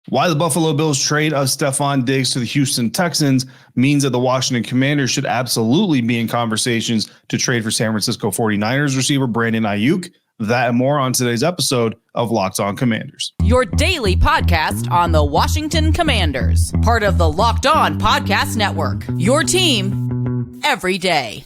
Why the Buffalo Bills trade of Stefon Diggs to the Houston Texans means that the Washington Commanders should absolutely be in conversations to trade for San Francisco 49ers receiver Brandon Aiyuk. That and more on today's episode of Locked On Commanders. Your daily podcast on the Washington Commanders. Part of the Locked On Podcast Network. Your team every day.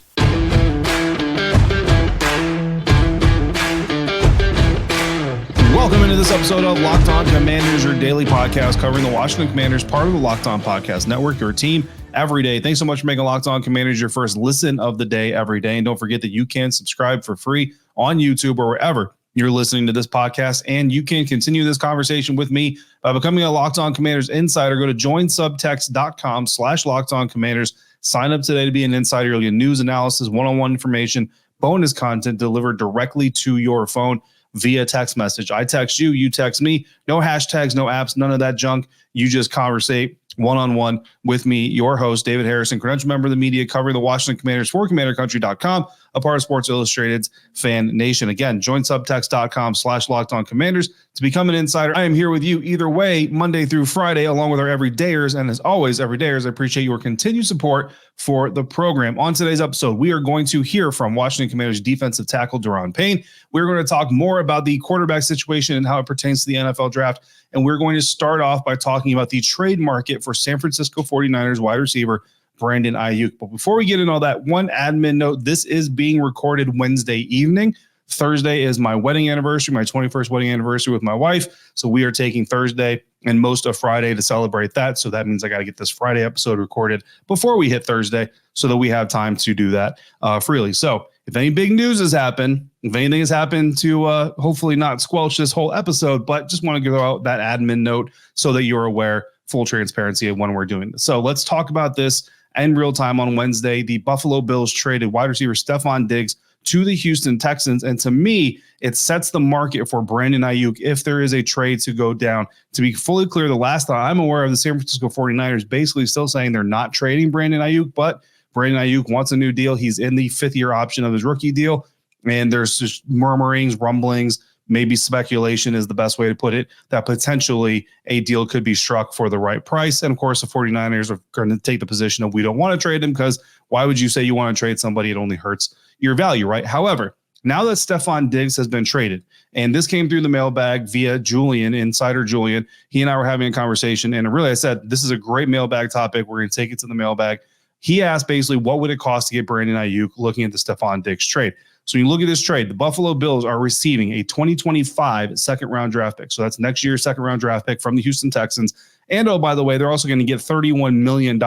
Welcome into this episode of Locked On Commanders, your daily podcast covering the Washington Commanders, part of the Locked On Podcast Network, your team every day. Thanks so much for making Locked On Commanders your first listen of the day every day. And don't forget that you can subscribe for free on YouTube or wherever you're listening to this podcast. And you can continue this conversation with me by becoming a Locked On Commanders insider. Go to joinsubtext.com/Locked On Commanders. Sign up today to be an insider. You'll get news, analysis, one-on-one information, bonus content delivered directly to your phone via text message. I text you, you text me. No hashtags, no apps, none of that junk. You just conversate one-on-one with me, your host, David Harrison, credential member of the media covering the Washington Commanders for CommanderCountry.com, a part of Sports Illustrated's FanNation. Again, join subtext.com/Locked On Commanders to become an insider. I am here with you either way, Monday through Friday, along with our everydayers. And as always, everydayers, I appreciate your continued support for the program. On today's episode, we are going to hear from Washington Commanders defensive tackle Daron Payne. We're going to talk more about the quarterback situation and how it pertains to the NFL draft. And we're going to start off by talking about the trade market for San Francisco 49ers wide receiver Brandon Aiyuk. But before we get into all that, one admin note: this is being recorded Wednesday evening. Thursday is my wedding anniversary, my 21st wedding anniversary with my wife. So we are taking Thursday and most of Friday to celebrate that. So that means I got to get this Friday episode recorded before we hit Thursday so that we have time to do that freely. So if any big news has happened, if anything has happened to hopefully not squelch this whole episode, but just want to go out that admin note so that you're aware, full transparency of when we're doing this. So let's talk about this in real time. On Wednesday, the Buffalo Bills traded wide receiver Stefon Diggs to the Houston Texans. And to me, it sets the market for Brandon Aiyuk if there is a trade to go down. To be fully clear, the last time I'm aware of, the San Francisco 49ers basically still saying they're not trading Brandon Aiyuk, but Brandon Aiyuk wants a new deal. He's in the fifth-year option of his rookie deal, and there's just murmurings, rumblings, maybe speculation is the best way to put it, that potentially a deal could be struck for the right price. And of course, the 49ers are going to take the position of we don't want to trade him, because why would you say you want to trade somebody? It only hurts your value, right? However, now that Stefon Diggs has been traded, and this came through the mailbag via Julian, Insider Julian, he and I were having a conversation, and really I said, this is a great mailbag topic. We're going to take it to the mailbag. He asked basically, what would it cost to get Brandon Aiyuk, looking at the Stefon Diggs trade? So when you look at this trade, the Buffalo Bills are receiving a 2025 second-round draft pick. So that's next year's second-round draft pick from the Houston Texans. And, oh, by the way, they're also going to get $31 million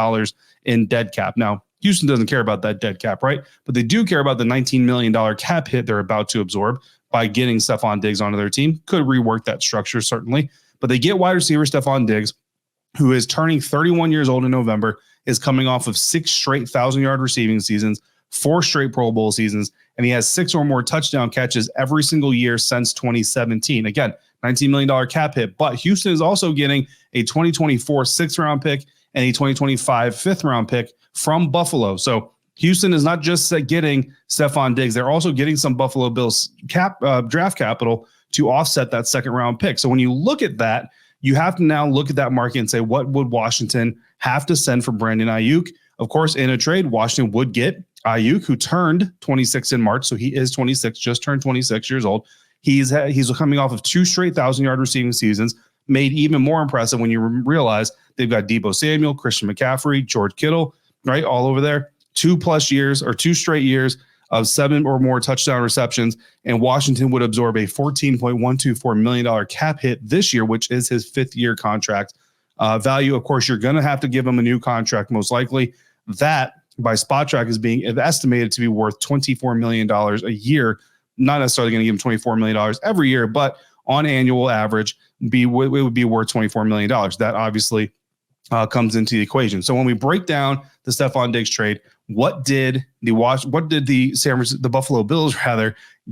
in dead cap. Now, Houston doesn't care about that dead cap, right? But they do care about the $19 million cap hit they're about to absorb by getting Stefon Diggs onto their team. Could rework that structure, certainly. But they get wide receiver Stefon Diggs, who is turning 31 years old in November, is coming off of 6 straight 1,000-yard receiving seasons, 4 straight Pro Bowl seasons, and he has 6 or more touchdown catches every single year since 2017. Again, $19 million cap hit, but Houston is also getting a 2024 6th-round pick and a 2025 5th-round pick from Buffalo. So Houston is not just getting Stefon Diggs, they're also getting some Buffalo Bills draft capital to offset that second-round pick. So when you look at that, you have to now look at that market and say, what would Washington have to send for Brandon Aiyuk? Of course, in a trade, Washington would get Aiyuk, who turned 26 in March. So he is 26, just turned 26 years old. He's coming off of 2 straight 1,000-yard receiving seasons, made even more impressive when you realize they've got Deebo Samuel, Christian McCaffrey, George Kittle, right, all over there. 2+ years or 2 straight years of 7 or more touchdown receptions, and Washington would absorb a $14.124 million cap hit this year, which is his 5th-year contract value. Of course, you're going to have to give him a new contract, most likely. That, by SpotTrack, is being estimated to be worth $24 million a year. Not necessarily going to give him $24 million every year, but on annual average, it would be worth $24 million. That obviously comes into the equation. So when we break down the Stefon Diggs trade, what did the Buffalo Bills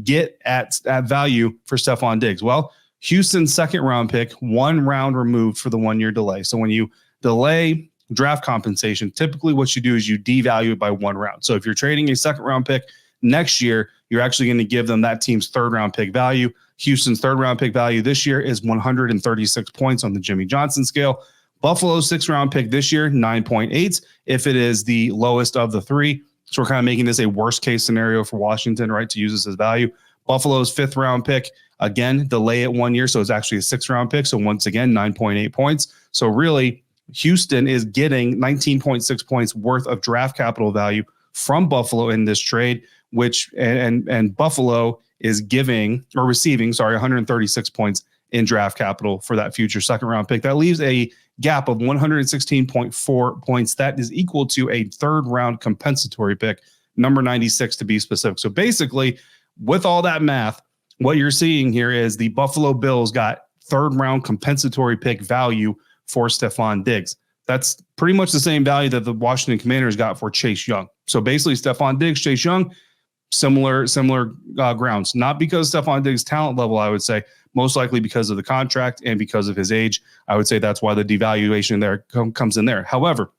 get at value for Stefon Diggs? Well, Houston's second-round pick, 1 round removed for the 1-year delay. So when you delay draft compensation, typically what you do is you devalue it by 1 round. So if you're trading a second-round pick Next year, you're actually going to give them that team's third round pick value. Houston's third round pick value this year is 136 points on the Jimmy Johnson scale. Buffalo's sixth round pick this year, 9.8, if it is the lowest of the three. So we're kind of making this a worst case scenario for Washington, right, to use this as value. Buffalo's fifth round pick, again, delay it 1 year. So it's actually a sixth round pick. So once again, 9.8 points. So really, Houston is getting 19.6 points worth of draft capital value from Buffalo in this trade, which and Buffalo is giving or receiving, 136 points in draft capital for that future second round pick. That leaves a gap of 116.4 points. That is equal to a third round compensatory pick, number 96 to be specific. So basically, with all that math, what you're seeing here is the Buffalo Bills got third round compensatory pick value for Stefon Diggs. That's pretty much the same value that the Washington Commanders got for Chase Young. So basically, Stefon Diggs, Chase Young, similar grounds. Not because Stefon Diggs' talent level, I would say, most likely because of the contract and because of his age. I would say that's why the devaluation there comes in there. However,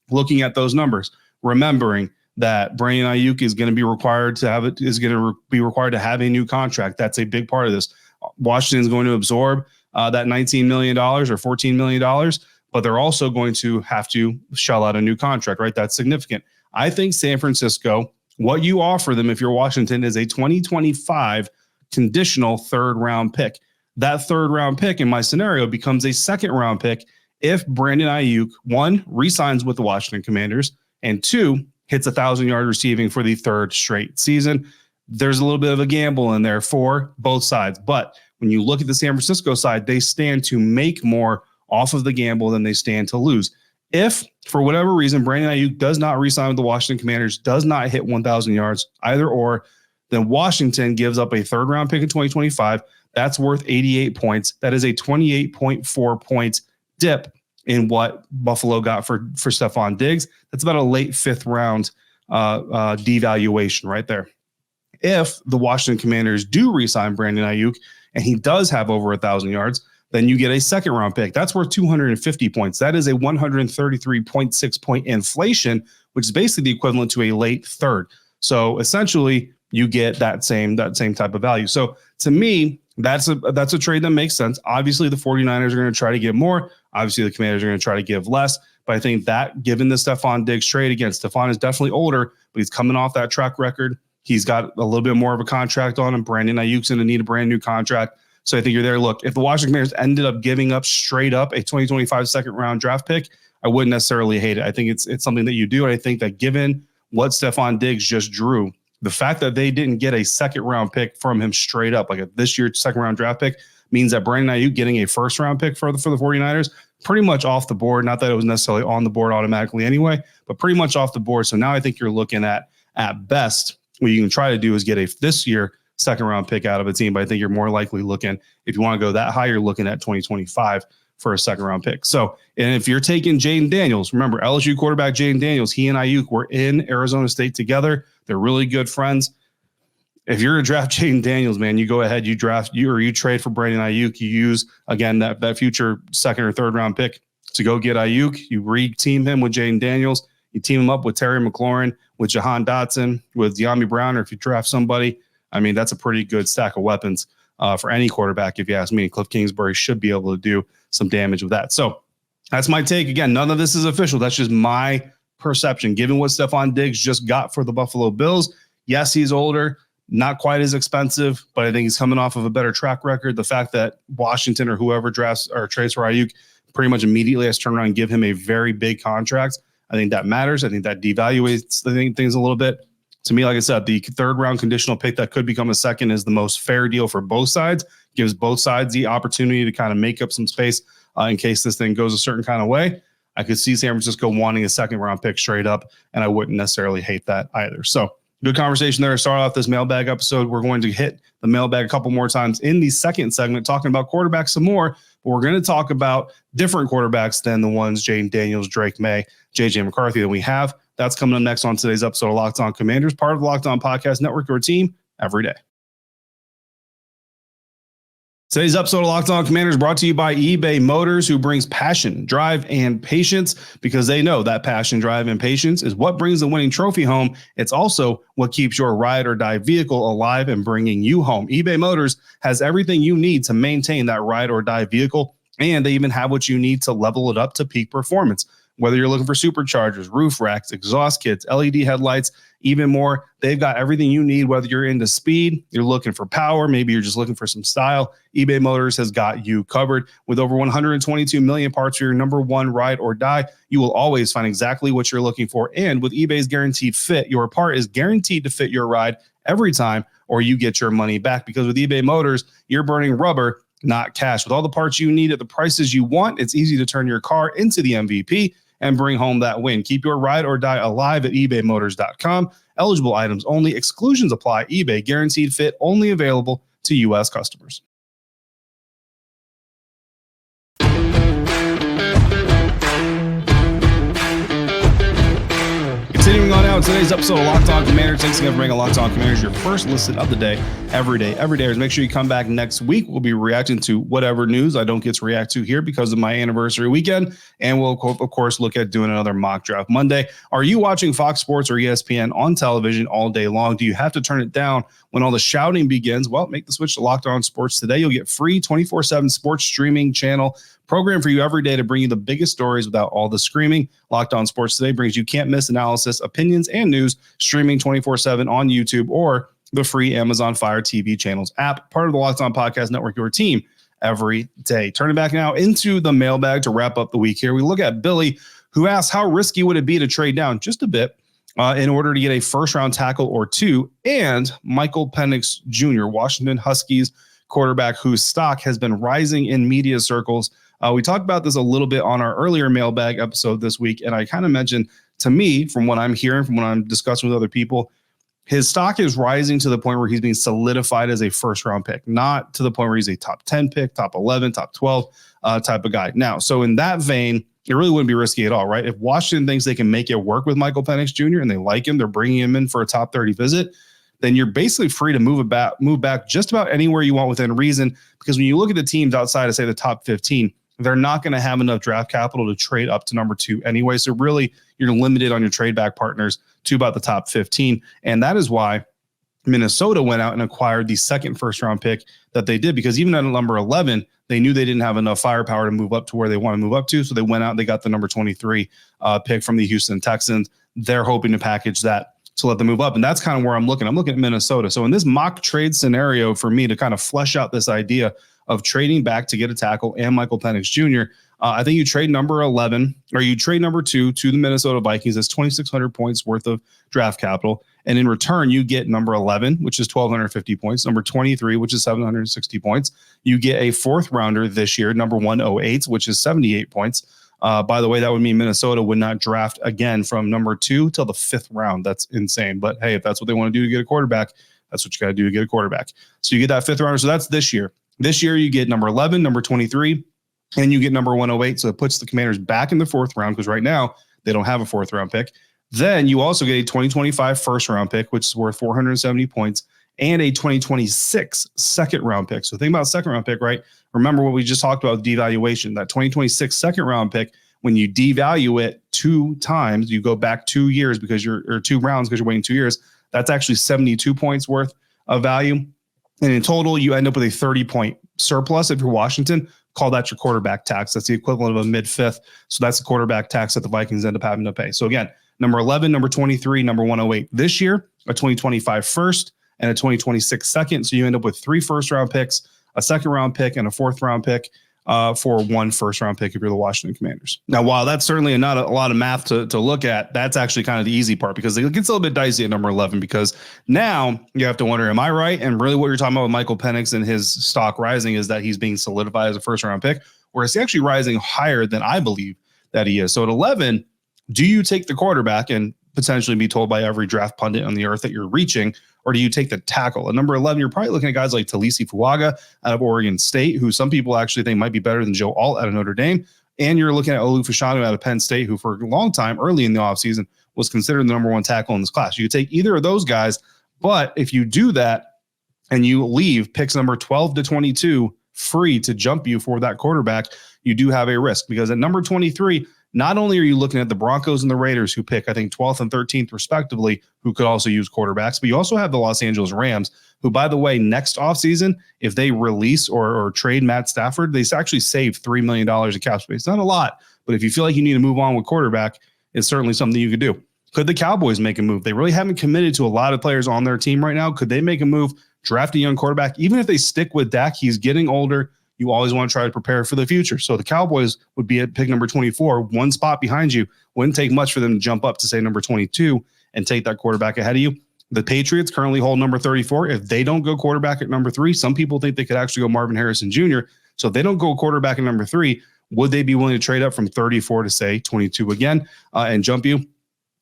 looking at those numbers, remembering that Brandon Aiyuk is going to be required to have a new contract. That's a big part of this. Washington's going to absorb that $19 million or $14 million, but they're also going to have to shell out a new contract, right? That's significant. I think San Francisco, what you offer them if you're Washington is a 2025 conditional third round pick. That third round pick in my scenario becomes a second round pick if Brandon Aiyuk, one, re-signs with the Washington Commanders, and two, hits 1,000-yard receiving for the third straight season. There's a little bit of a gamble in there for both sides. But when you look at the San Francisco side, they stand to make more off of the gamble than they stand to lose. If, for whatever reason, Brandon Aiyuk does not re-sign with the Washington Commanders, does not hit 1,000 yards, either or, then Washington gives up a third-round pick in 2025. That's worth 88 points. That is a 28.4 points dip in what Buffalo got for Stefon Diggs. That's about a late fifth round devaluation right there. If the Washington Commanders do re-sign Brandon Aiyuk and he does have over 1,000 yards, then you get a second round pick. That's worth 250 points. That is a 133.6 point inflation, which is basically the equivalent to a late third. So essentially, you get that same type of value. So to me, that's a trade that makes sense. Obviously, the 49ers are going to try to give more. Obviously, the Commanders are going to try to give less. But I think that, given the Stefon Diggs trade, again, Stefon is definitely older, but he's coming off that track record. He's got a little bit more of a contract on him. Brandon Aiyuk's going to need a brand new contract. So I think you're there. Look, if the Washington Commanders ended up giving up straight up a 2025 second round draft pick, I wouldn't necessarily hate it. I think it's something that you do. And I think that given what Stefon Diggs just drew, the fact that they didn't get a second round pick from him straight up, like this year's second round draft pick, means that Brandon Aiyuk getting a first round pick for the 49ers, pretty much off the board. Not that it was necessarily on the board automatically anyway, but pretty much off the board. So now I think you're looking at best, what you can try to do is get a this year second round pick out of a team. But I think you're more likely looking, if you want to go that high, you're looking at 2025 for a second round pick. So, and if you're taking Jaden Daniels, remember LSU quarterback Jaden Daniels, he and Aiyuk were in Arizona State together. They're really good friends. If you're to draft Jaden Daniels, man, you go ahead, you trade for Brandon Aiyuk. You use, again, that future second or third round pick to go get Aiyuk. You re-team him with Jaden Daniels. You team him up with Terry McLaurin, with Jahan Dotson, with De'Ami Brown, or if you draft somebody, I mean, that's a pretty good stack of weapons for any quarterback, if you ask me. Cliff Kingsbury should be able to do some damage with that. So that's my take. Again, none of this is official. That's just my perception. Given what Stefon Diggs just got for the Buffalo Bills, yes, he's older, not quite as expensive, but I think he's coming off of a better track record. The fact that Washington or whoever drafts or trades for Aiyuk pretty much immediately has turned around and give him a very big contract, I think that matters. I think that devaluates things a little bit. To me, like I said, the third round conditional pick that could become a second is the most fair deal for both sides. Gives both sides the opportunity to kind of make up some space in case this thing goes a certain kind of way. I could see San Francisco wanting a second round pick straight up, and I wouldn't necessarily hate that either. So good conversation there to start off this mailbag episode. We're going to hit the mailbag a couple more times in the second segment, talking about quarterbacks some more, but we're going to talk about different quarterbacks than the ones Jaden Daniels, Drake May, JJ McCarthy that we have. That's coming up next on today's episode of Locked On Commanders, part of the Locked On Podcast Network, your team every day. Today's episode of Locked On Commanders brought to you by eBay Motors, who brings passion, drive, and patience because they know that passion, drive, and patience is what brings the winning trophy home. It's also what keeps your ride or die vehicle alive and bringing you home. eBay Motors has everything you need to maintain that ride or die vehicle, and they even have what you need to level it up to peak performance. Whether you're looking for superchargers, roof racks, exhaust kits, LED headlights, even more, they've got everything you need. Whether you're into speed, you're looking for power, maybe you're just looking for some style, eBay Motors has got you covered. With over 122 million parts for your number one ride or die, you will always find exactly what you're looking for. And with eBay's guaranteed fit, your part is guaranteed to fit your ride every time, or you get your money back. Because with eBay Motors, you're burning rubber, not cash. With all the parts you need at the prices you want, it's easy to turn your car into the MVP and bring home that win. Keep your ride or die alive at ebaymotors.com. Eligible items only. Exclusions apply. eBay guaranteed fit only available to U.S. customers. Continuing on out, today's episode of Locked On Commanders. Thanks again for making Locked On Commanders your first listen of the day, every day. Make sure you come back next week. We'll be reacting to whatever news I don't get to react to here because of my anniversary weekend. And we'll, of course, look at doing another mock draft Monday. Are you watching Fox Sports or ESPN on television all day long? Do you have to turn it down when all the shouting begins? Well, make the switch to Locked On Sports today. You'll get free 24/7 sports streaming channel program for you every day to bring you the biggest stories without all the screaming. Locked On Sports Today brings you can't miss analysis, opinions, and news streaming 24/7 on YouTube or the free Amazon Fire TV channels app, part of the Locked On Podcast Network, your team every day. Turning back now into the mailbag to wrap up the week here. We look at Billy, who asks, how risky would it be to trade down just a bit in order to get a first-round tackle or two, and Michael Penix Jr., Washington Huskies quarterback, whose stock has been rising in media circles. We talked about this a little bit on our earlier mailbag episode this week, and I kind of mentioned, to me, from what I'm hearing, from what I'm discussing with other people, his stock is rising to the point where he's being solidified as a first-round pick, not to the point where he's a top 10 pick, top 11, top 12 type of guy. Now, so in that vein, it really wouldn't be risky at all, right? If Washington thinks they can make it work with Michael Penix Jr. and they like him, they're bringing him in for a top 30 visit, then you're basically free to move back just about anywhere you want within reason, because when you look at the teams outside of, say, the top 15, they're not going to have enough draft capital to trade up to number 2 anyway. So really, you're limited on your trade back partners to about the top 15. And that is why Minnesota went out and acquired the second first-round pick that they did, because even at number 11, they knew they didn't have enough firepower to move up to where they want to move up to. So they went out and they got the number 23 pick from the Houston Texans. They're hoping to package that to let them move up. And that's kind of where I'm looking. I'm looking at Minnesota. So in this mock trade scenario, for me to kind of flesh out this idea of trading back to get a tackle and Michael Penix Jr., I think you trade number 11 or you trade number 2 to the Minnesota Vikings. That's 2,600 points worth of draft capital. And in return, you get number 11, which is 1,250 points, number 23, which is 760 points. You get a fourth rounder this year, number 108, which is 78 points. By the way, that would mean Minnesota would not draft again from number 2 till the 5th round. That's insane. But hey, if that's what they want to do to get a quarterback, that's what you got to do to get a quarterback. So you get that 5th rounder. So that's this year. This year, you get number 11, number 23, and you get number 108. So it puts the Commanders back in the 4th round, because right now they don't have a 4th round pick. Then you also get a 2025 first round pick, which is worth 470 points, and a 2026 second round pick. So think about second round pick, right? Remember what we just talked about with devaluation. That 2026 second round pick, when you devalue it 2 times, you go back 2 years or 2 rounds because you're waiting 2 years. That's actually 72 points worth of value. And in total, you end up with a 30-point surplus. If you're Washington, call that your quarterback tax. That's the equivalent of a mid-5th. So that's the quarterback tax that the Vikings end up having to pay. So again, number 11, number 23, number 108 this year, a 2025 first, and a 2026 second. So you end up with 3 first-round picks, a second-round pick, and a 4th-round pick for 1 first-round pick if you're the Washington Commanders. Now, while that's certainly not a lot of math to look at, that's actually kind of the easy part, because it gets a little bit dicey at number 11, because now you have to wonder, am I right? And really what you're talking about with Michael Penix and his stock rising is that he's being solidified as a first-round pick, whereas he's actually rising higher than I believe that he is. So at 11, do you take the quarterback and potentially be told by every draft pundit on the earth that you're reaching, or do you take the tackle? At number 11, you're probably looking at guys like Talisi Fuaga out of Oregon State, who some people actually think might be better than Joe Alt out of Notre Dame. And you're looking at Olu Fashanu out of Penn State, who for a long time early in the offseason was considered the number 1 tackle in this class. You could take either of those guys, but if you do that and you leave picks number 12 to 22 free to jump you for that quarterback, you do have a risk, because at number 23, not only are you looking at the Broncos and the Raiders, who pick, I think, 12th and 13th respectively, who could also use quarterbacks, but you also have the Los Angeles Rams, who, by the way, next offseason, if they release or trade Matt Stafford, they actually save $3 million in cap space. Not a lot, but if you feel like you need to move on with quarterback, it's certainly something you could do. Could the Cowboys make a move? They really haven't committed to a lot of players on their team right now. Could they make a move, draft a young quarterback? Even if they stick with Dak, he's getting older. You always want to try to prepare for the future. So the Cowboys would be at pick number 24, one spot behind you. Wouldn't take much for them to jump up to, say, number 22 and take that quarterback ahead of you. The Patriots currently hold number 34. If they don't go quarterback at number 3, some people think they could actually go Marvin Harrison Jr. So if they don't go quarterback at number 3, would they be willing to trade up from 34 to, say, 22 again and jump you?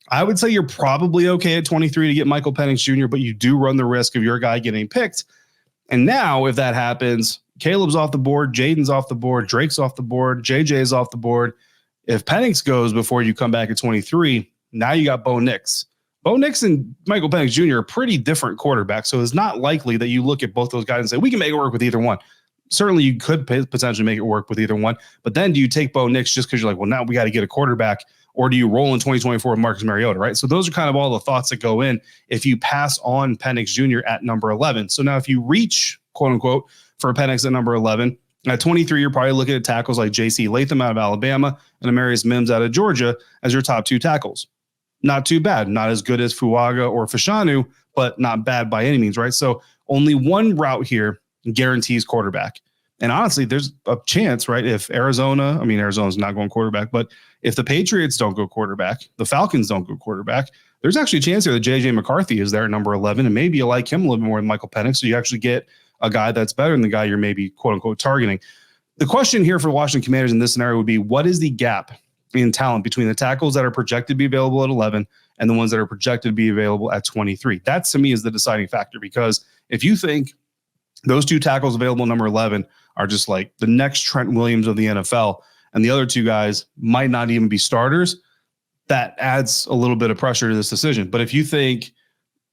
I would say you're probably okay at 23 to get Michael Penix Jr., but you do run the risk of your guy getting picked. And now if that happens, Caleb's off the board, Jaden's off the board, Drake's off the board, JJ's off the board. If Penix goes before you come back at 23, now you got Bo Nix. Bo Nix and Michael Penix Jr. are pretty different quarterbacks, so it's not likely that you look at both those guys and say, we can make it work with either one. Certainly you could potentially make it work with either one, but then do you take Bo Nix just because you're like, well, now we got to get a quarterback, or do you roll in 2024 with Marcus Mariota, right? So those are kind of all the thoughts that go in if you pass on Penix Jr. at number 11. So now if you reach, quote unquote, for Penix at number 11, at 23, you're probably looking at tackles like J.C. Latham out of Alabama and Amarius Mims out of Georgia as your top 2 tackles. Not too bad. Not as good as Fuaga or Fashanu, but not bad by any means, right? So only one route here guarantees quarterback. And honestly, there's a chance, right? If Arizona's not going quarterback, but if the Patriots don't go quarterback, the Falcons don't go quarterback, there's actually a chance here that J.J. McCarthy is there at number 11, and maybe you like him a little bit more than Michael Penix, so you actually get a guy that's better than the guy you're maybe, quote unquote, targeting. The question here for Washington Commanders in this scenario would be, what is the gap in talent between the tackles that are projected to be available at 11 and the ones that are projected to be available at 23? That, to me, is the deciding factor, because if you think those 2 tackles available at number 11 are just like the next Trent Williams of the NFL, and the other 2 guys might not even be starters, that adds a little bit of pressure to this decision. But if you think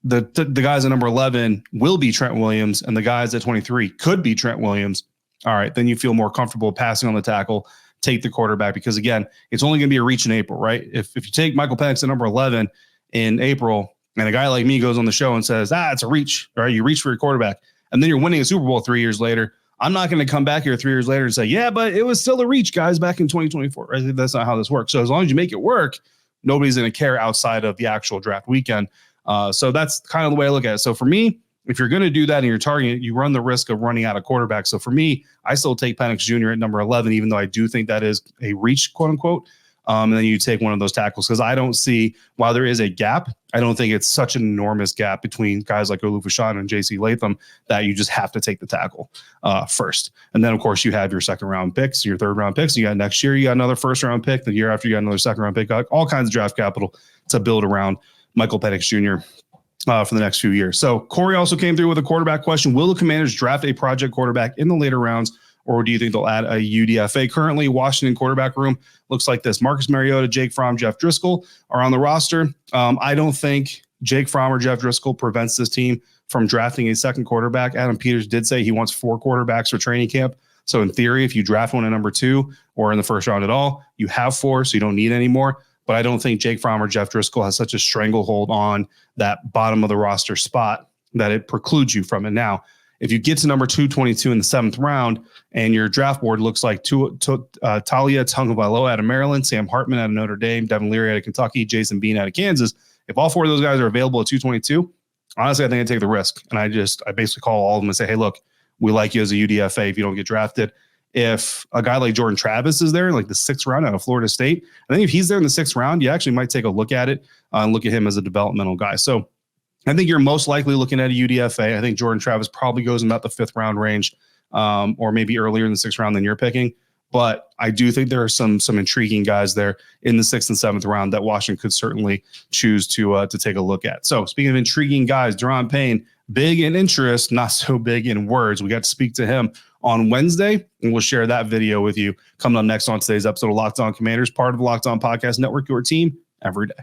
the guys at number 11 will be Trent Williams and the guys at 23 could be Trent Williams, all right, then you feel more comfortable passing on the tackle, take the quarterback, because again, it's only going to be a reach in April, right? If you take Michael Penix at number 11 in April and a guy like me goes on the show and says, it's a reach, all right, you reach for your quarterback, and then you're winning a Super Bowl 3 years later, I'm not going to come back here 3 years later and say, yeah, but it was still a reach, guys, back in 2024. Right? That's not how this works. So as long as you make it work, nobody's going to care outside of the actual draft weekend. So that's kind of the way I look at it. So for me, if you're going to do that and you're targeting it, you run the risk of running out of quarterback. So for me, I still take Penix Jr. at number 11, even though I do think that is a reach, quote unquote. And then you take one of those tackles, because I don't see, while there is a gap, I don't think it's such an enormous gap between guys like Olu Fashanu and J.C. Latham that you just have to take the tackle first. And then, of course, you have your 2nd round picks, your 3rd round picks. You got next year, you got another 1st round pick. The year after, you got another 2nd round pick. All kinds of draft capital to build around Michael Penix Jr. For the next few years. So Corey also came through with a quarterback question. Will the Commanders draft a project quarterback in the later rounds, or do you think they'll add a UDFA? Currently, Washington quarterback room looks like this. Marcus Mariota, Jake Fromm, Jeff Driscoll are on the roster. I don't think Jake Fromm or Jeff Driscoll prevents this team from drafting a 2nd quarterback. Adam Peters did say he wants 4 quarterbacks for training camp. So in theory, if you draft one at number 2 or in the 1st round at all, you have 4, so you don't need any more. But I don't think Jake Fromm or Jeff Driscoll has such a stranglehold on that bottom of the roster spot that it precludes you from it. Now, if you get to number 222 in the 7th round and your draft board looks like Talia Tagovailoa out of Maryland, Sam Hartman out of Notre Dame, Devin Leary out of Kentucky, Jason Bean out of Kansas, if all 4 of those guys are available at 222, honestly, I think I'd take the risk. And I basically call all of them and say, hey, look, we like you as a UDFA if you don't get drafted. If a guy like Jordan Travis is there in like the 6th round out of Florida State, I think if he's there in the 6th round, you actually might take a look at it and look at him as a developmental guy. So I think you're most likely looking at a UDFA. I think Jordan Travis probably goes in about the 5th round range, or maybe earlier in the 6th round than you're picking. But I do think there are some intriguing guys there in the 6th and 7th round that Washington could certainly choose to take a look at. So speaking of intriguing guys, Daron Payne, big in interest, not so big in words. We got to speak to him on Wednesday, and we'll share that video with you coming up next on today's episode of Locked On Commanders, part of the Locked On Podcast Network, your team every day.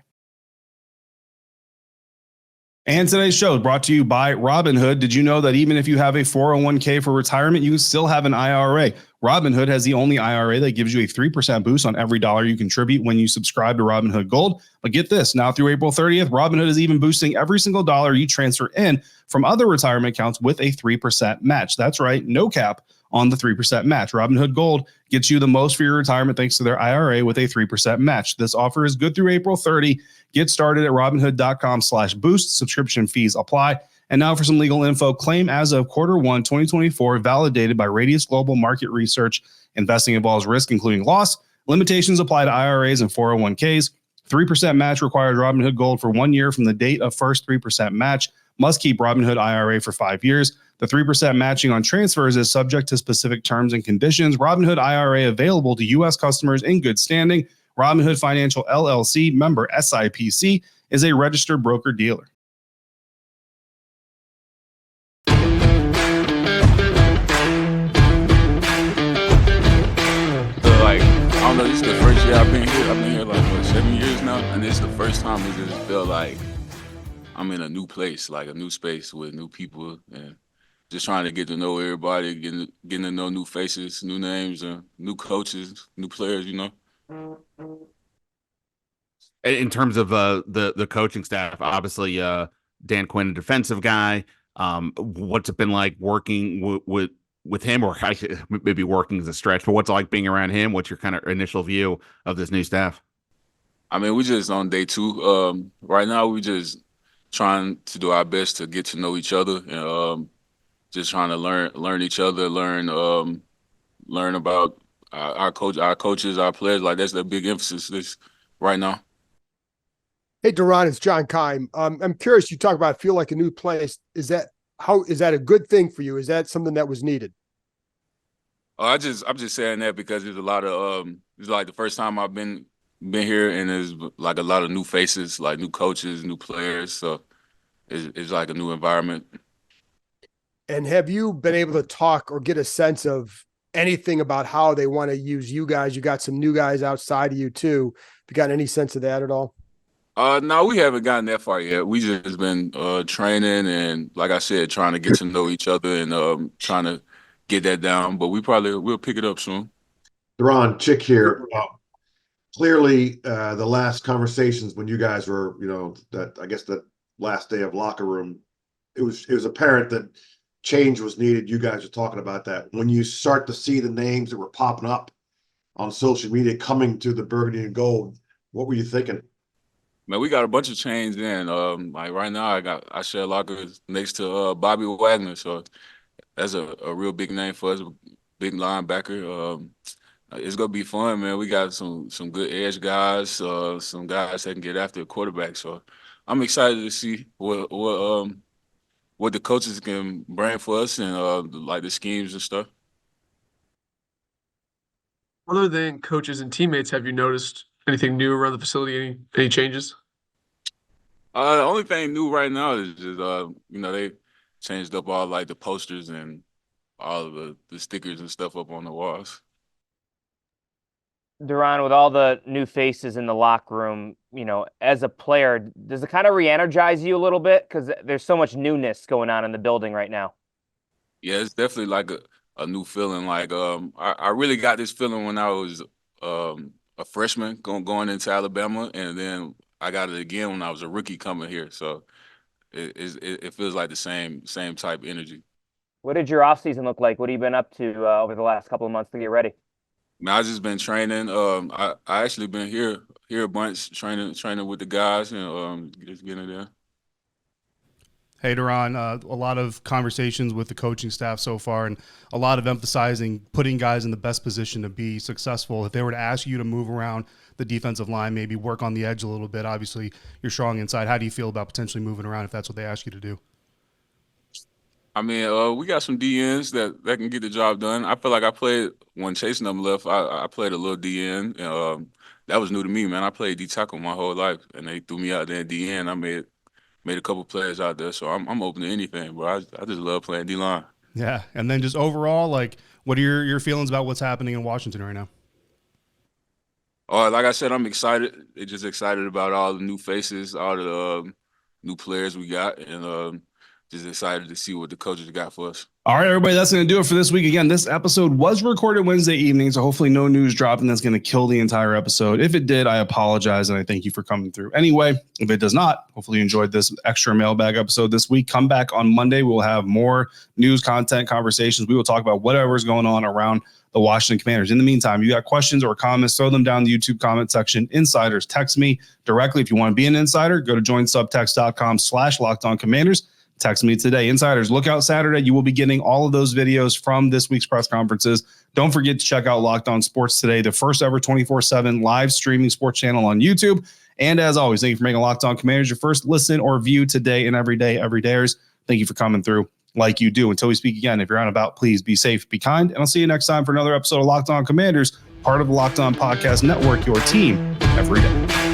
And today's show is brought to you by Robinhood. Did you know that even if you have a 401k for retirement, you can still have an IRA? Robinhood has the only IRA that gives you a 3% boost on every dollar you contribute when you subscribe to Robinhood Gold. But get this, now through April 30th, Robinhood is even boosting every single dollar you transfer in from other retirement accounts with a 3% match. That's right, no cap on the 3% match. Robinhood Gold gets you the most for your retirement thanks to their IRA with a 3% match. This offer is good through April 30. Get started at Robinhood.com/boost. Subscription fees apply. And now for some legal info. Claim as of Q1 2024, validated by Radius Global Market Research. Investing involves risk, including loss. Limitations apply to IRAs and 401ks. 3% match requires Robinhood Gold for 1 year from the date of first 3% match. Must keep Robinhood IRA for 5 years. The 3% matching on transfers is subject to specific terms and conditions. Robinhood IRA available to U.S. customers in good standing. Robinhood Financial LLC, member SIPC, is a registered broker-dealer. So, like, I don't know, this is the first year I've been here. I've been here like, 7 years now? And this is the first time it just felt like I'm in a new place, like a new space with new people, and just trying to get to know everybody, getting to know new faces, new names, and new coaches, new players, you know? In terms of the coaching staff, obviously Dan Quinn, a defensive guy. What's it been like working with him, or maybe working as a stretch? But what's it like being around him? What's your kind of initial view of this new staff? I mean, we just on day 2. Right now, we just trying to do our best to get to know each other, and just trying to learn each other, learn about our coaches, our players. Like, that's the big emphasis this right now. Hey, Daron, it's John Keim. I'm curious, you talk about feel like a new place. Is that a good thing for you? Is that something that was needed? I'm just saying that because there's a lot of it's like the first time I've been here, and there's like a lot of new faces, like new coaches, new players. So it's like a new environment. And have you been able to talk or get a sense of anything about how they want to use you guys? You got some new guys outside of you too. Have you got any sense of that at all? No, we haven't gotten that far yet. We just been training and, like I said, trying to get to know each other and trying to get that down. But we'll pick it up soon. Daron, Chick here. Clearly, the last conversations when you guys were, that last day of locker room, it was apparent that change was needed. You guys are talking about that. When you start to see the names that were popping up on social media coming to the Burgundy and Gold, what were you thinking? Man, we got a bunch of change in. Like right now, I share lockers next to Bobby Wagner, so that's a real big name for us, big linebacker. It's gonna be fun, man. We got some good edge guys, some guys that can get after the quarterback. So I'm excited to see what the coaches can bring for us and like the schemes and stuff. Other than coaches and teammates, have you noticed anything new around the facility? Any changes? The only thing new right now is just they changed up all like the posters and all of the stickers and stuff up on the walls. Daron, with all the new faces in the locker room, as a player, does it kind of re-energize you a little bit? Because there's so much newness going on in the building right now. Yeah, it's definitely like a new feeling. Like I really got this feeling when I was a freshman going into Alabama, and then I got it again when I was a rookie coming here. So it feels like the same type energy. What did your offseason look like? What have you been up to over the last couple of months to get ready? Man, I just been training. I actually been here a bunch, training with the guys and just getting there. Hey, Daron, a lot of conversations with the coaching staff so far and a lot of emphasizing putting guys in the best position to be successful. If they were to ask you to move around the defensive line, maybe work on the edge a little bit, obviously you're strong inside. How do you feel about potentially moving around if that's what they ask you to do? I mean, we got some DNs that can get the job done. I feel like I played when Chase and them left. I played a little DN. That was new to me, man. I played D tackle my whole life, and they threw me out there in DN. I made a couple plays out there, so I'm open to anything, bro. I just love playing D-line. Yeah, and then just overall, like, what are your feelings about what's happening in Washington right now? Like I said, I'm excited. Just excited about all the new faces, all the new players we got, and just excited to see what the coaches got for us. All right, everybody, that's going to do it for this week. Again, this episode was recorded Wednesday evening, so hopefully no news dropping that's going to kill the entire episode. If it did, I apologize, and I thank you for coming through. Anyway, if it does not, hopefully you enjoyed this extra mailbag episode this week. Come back on Monday. We'll have more news, content, conversations. We will talk about whatever's going on around the Washington Commanders. In the meantime, you got questions or comments, throw them down the YouTube comment section. Insiders, text me directly. If you want to be an insider, go to joinsubtext.com/LockedOnCommanders. Text me today. Insiders, look out Saturday. You will be getting all of those videos from this week's press conferences. Don't forget to check out Locked On Sports Today, the first ever 24/7 live streaming sports channel on YouTube. And as always, thank you for making Locked On Commanders your first listen or view today and every day, everydayers. Thank you for coming through like you do. Until we speak again, if you're out and about, please be safe, be kind, and I'll see you next time for another episode of Locked On Commanders, part of the Locked On Podcast Network, your team every day.